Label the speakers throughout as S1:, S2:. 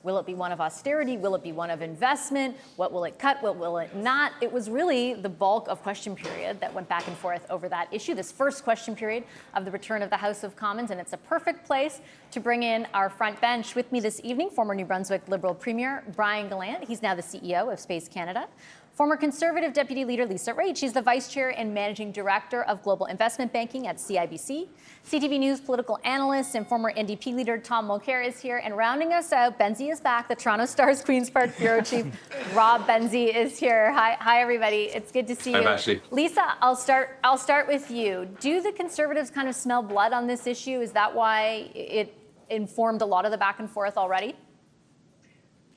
S1: Will it be one of austerity? Will it be one of investment? What will it cut? What will it not? It was really the bulk of question period that went back and forth over that issue, this first question period of the return of the House of Commons. And it's a perfect place to bring in our front bench. With me this evening, former New Brunswick Liberal Premier Brian Gallant. He's now the CEO of Space Canada. Former Conservative Deputy Leader Lisa Raitt. She's the Vice Chair and Managing Director of Global Investment Banking at CIBC. CTV News political analyst and former NDP leader Tom Mulcair is here. And rounding us out, Benzie is back. The Toronto Star's Queen's Park Bureau Chief Rob Benzie is here. Hi, everybody. It's good to see you.
S2: Vassy.
S1: Lisa, I'll start with you. Do the Conservatives kind of smell blood on this issue? Is that why it informed a lot of the back and forth already?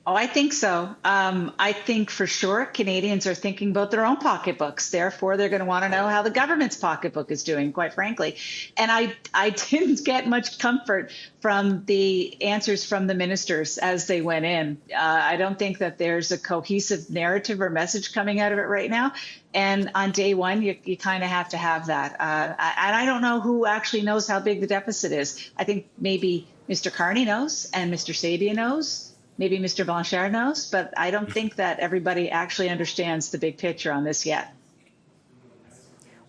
S3: Oh, I think so. I think for sure Canadians are thinking about their own pocketbooks. Therefore, they're going to want to know how the government's pocketbook is doing, quite frankly. And I didn't get much comfort from the answers from the ministers as they went in. I don't think that there's a cohesive narrative or message coming out of it right now. And on day one, you kind of have to have that. And I don't know who actually knows how big the deficit is. I think maybe Mr. Carney knows and Mr. Sabia knows. Maybe Mr. Blanchard knows, but I don't think that everybody actually understands the big picture on this yet.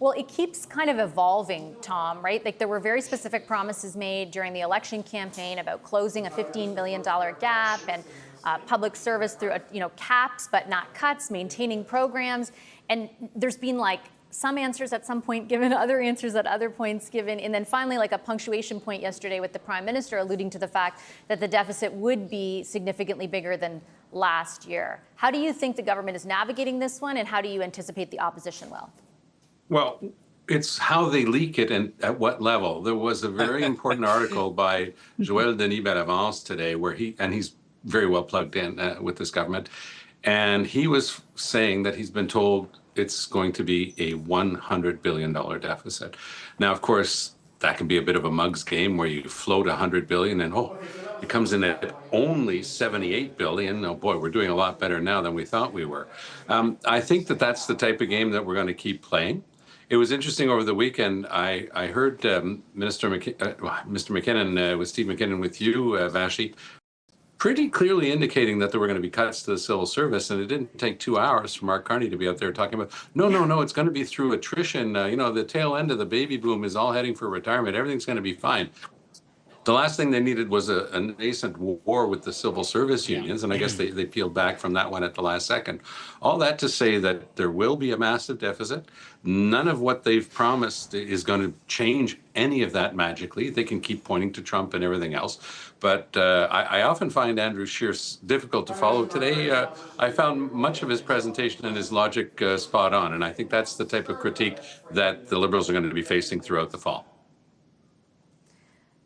S1: Well, it keeps kind of evolving, Tom, right? Like there were very specific promises made during the election campaign about closing a $15 billion gap and public service through, caps but not cuts, maintaining programs. And there's been like some answers at some point given, other answers at other points given, and then finally like a punctuation point yesterday with the Prime Minister alluding to the fact that the deficit would be significantly bigger than last year. How do you think the government is navigating this one, and how do you anticipate the opposition will?
S2: Well, it's how they leak it and at what level. There was a very important article by Joël Denis Bellavance today where he's very well plugged in with this government, and he was saying that he's been told it's going to be a $100 billion deficit. Now, of course, that can be a bit of a mug's game where you float $100 billion and, it comes in at only $78 billion. Oh, boy, we're doing a lot better now than we thought we were. I think that that's the type of game that we're going to keep playing. It was interesting over the weekend. I heard Mr. McKinnon, with Steve McKinnon with you, Vassy, pretty clearly indicating that there were going to be cuts to the civil service, and it didn't take 2 hours for Mark Carney to be out there talking about, no, it's going to be through attrition. The tail end of the baby boom is all heading for retirement. Everything's going to be fine. The last thing they needed was a nascent war with the civil service unions, and I guess they peeled back from that one at the last second. All that to say that there will be a massive deficit. None of what they've promised is going to change any of that magically. They can keep pointing to Trump and everything else. But I often find Andrew Scheer difficult to follow. Today, I found much of his presentation and his logic spot on, and I think that's the type of critique that the Liberals are going to be facing throughout the fall.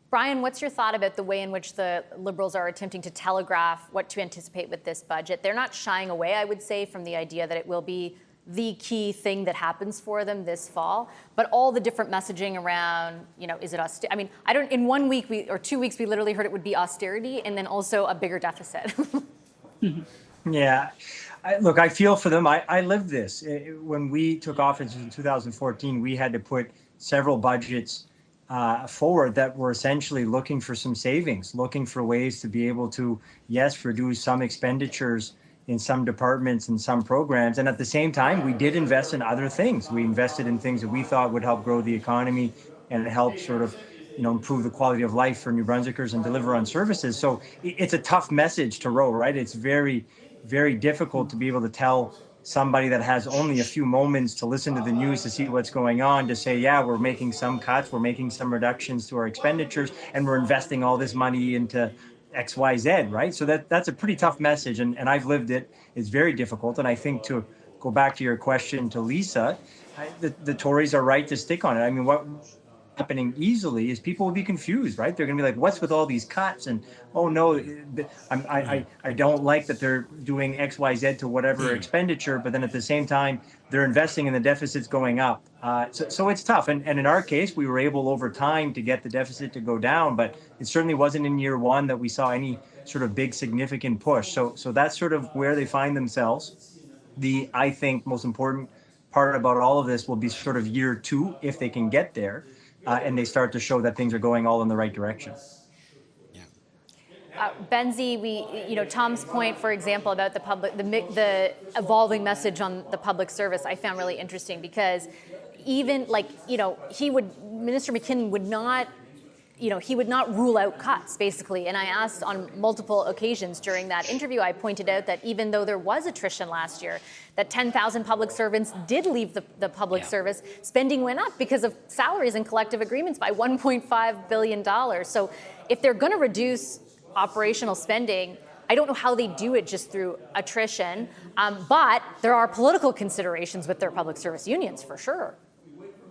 S1: Brian, what's your thought about the way in which the Liberals are attempting to telegraph what to anticipate with this budget? They're not shying away, I would say, from the idea that it will be the key thing that happens for them this fall, but all the different messaging around, is it austerity? I mean, in 1 week or 2 weeks, we literally heard it would be austerity and then also a bigger deficit.
S4: Yeah. Look, I feel for them. I lived this. When we took office in 2014, we had to put several budgets forward that were essentially looking for some savings, looking for ways to be able to, yes, reduce some expenditures in some departments and some programs. And at the same time, we did invest in other things. We invested in things that we thought would help grow the economy and help sort of, improve the quality of life for New Brunswickers and deliver on services. So it's a tough message to row, right? It's very, very difficult to be able to tell somebody that has only a few moments to listen to the news to see what's going on, to say, yeah, we're making some cuts, we're making some reductions to our expenditures, and we're investing all this money into XYZ, right? So that's a pretty tough message, and I've lived it. It's very difficult, and I think, to go back to your question to Lisa, the Tories are right to stick on it. I mean, what happening easily is people will be confused, right? They're going to be like, what's with all these cuts? And, oh, no, I don't like that they're doing X, Y, Z to whatever expenditure, but then at the same time, they're investing and the deficit's going up. So it's tough. And in our case, we were able over time to get the deficit to go down, but it certainly wasn't in year one that we saw any sort of big significant push. So that's sort of where they find themselves. I think, most important part about all of this will be sort of year two, if they can get there. And they start to show that things are going all in the right direction.
S1: Benzie, Tom's point, for example, about the evolving message on the public service, I found really interesting because even Minister McKinnon would not, he would not rule out cuts, basically. And I asked on multiple occasions during that interview, I pointed out that even though there was attrition last year, that 10,000 public servants did leave the public service, spending went up because of salaries and collective agreements by $1.5 billion. So if they're going to reduce operational spending, I don't know how they do it just through attrition, but there are political considerations with their public service unions, for sure.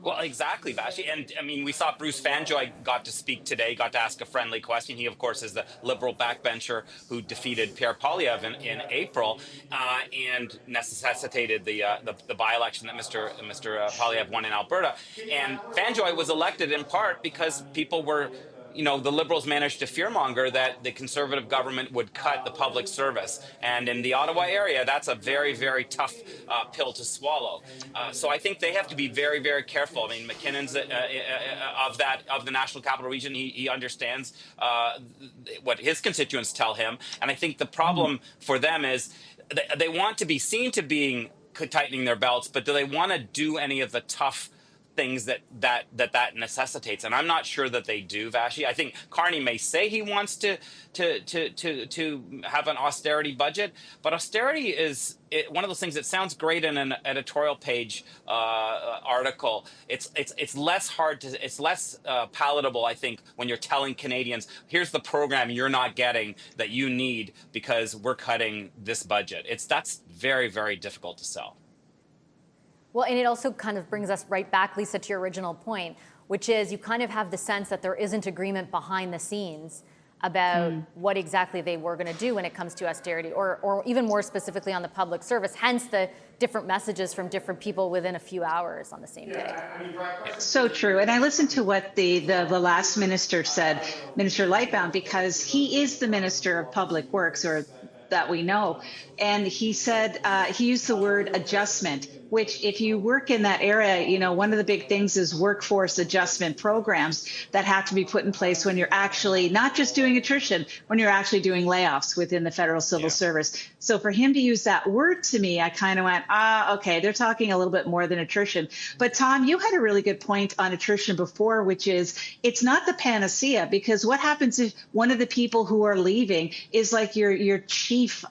S5: Well, exactly, Vassy. And I mean, we saw Bruce Fanjoy got to speak today, got to ask a friendly question. He, of course, is the Liberal backbencher who defeated Pierre Poilievre in April and necessitated the by-election that Mr. Poilievre won in Alberta. And Fanjoy was elected in part because people were, the Liberals managed to fearmonger that the Conservative government would cut the public service. And in the Ottawa area, that's a very, very tough pill to swallow. So I think they have to be very, very careful. I mean, McKinnon's of the National Capital Region, he understands what his constituents tell him. And I think the problem for them is they want to be seen to being tightening their belts, but do they want to do any of the tough things that necessitates? And I'm not sure that they do, Vassy. I think Carney may say he wants to have an austerity budget, but austerity is one of those things that sounds great in an editorial page article. It's less palatable, I think, when you're telling Canadians, here's the program you're not getting that you need because we're cutting this budget. That's very, very difficult to sell.
S1: Well, and it also kind of brings us right back, Lisa, to your original point, which is you kind of have the sense that there isn't agreement behind the scenes about what exactly they were going to do when it comes to austerity, or even more specifically on the public service, hence the different messages from different people within a few hours on the same day.
S3: So true. And I listened to what the last minister said, Minister Lightbound, because he is the Minister of Public Works, or that we know. And he said, he used the word adjustment, which if you work in that area, one of the big things is workforce adjustment programs that have to be put in place when you're actually not just doing attrition, when you're actually doing layoffs within the federal civil service. So for him to use that word to me, I kind of went, okay, they're talking a little bit more than attrition. But Tom, you had a really good point on attrition before, which is it's not the panacea, because what happens if one of the people who are leaving is like your chief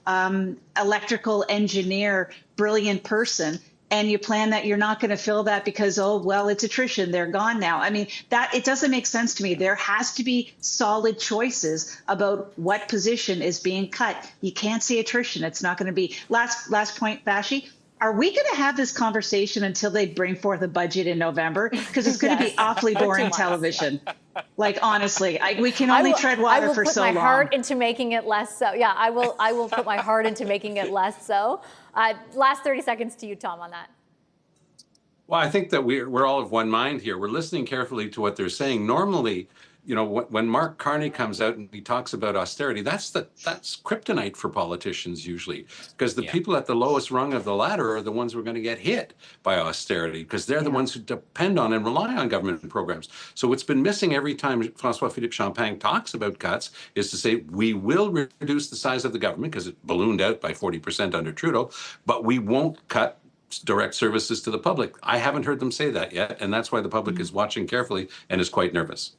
S3: electrical engineer, brilliant person, and you plan that you're not going to fill that because, it's attrition, they're gone now. I mean, that it doesn't make sense to me. There has to be solid choices about what position is being cut. You can't see attrition. It's not going to be. Last point, Vassy. Are we going to have this conversation until they bring forth a budget in November? Because it's going to be awfully boring television. Like, honestly, we can only tread water for so long.
S1: I will put my heart into making it less so. Yeah, I will put my heart into making it less so. Last 30 seconds to you, Tom, on that.
S2: Well, I think that we're all of one mind here. We're listening carefully to what they're saying. Normally, when Mark Carney comes out and he talks about austerity, that's kryptonite for politicians usually, because the people at the lowest rung of the ladder are the ones who are going to get hit by austerity, because they're the ones who depend on and rely on government programs. So what's been missing every time François-Philippe Champagne talks about cuts is to say, we will reduce the size of the government because it ballooned out by 40% under Trudeau, but we won't cut direct services to the public. I haven't heard them say that yet, and that's why the public is watching carefully and is quite nervous.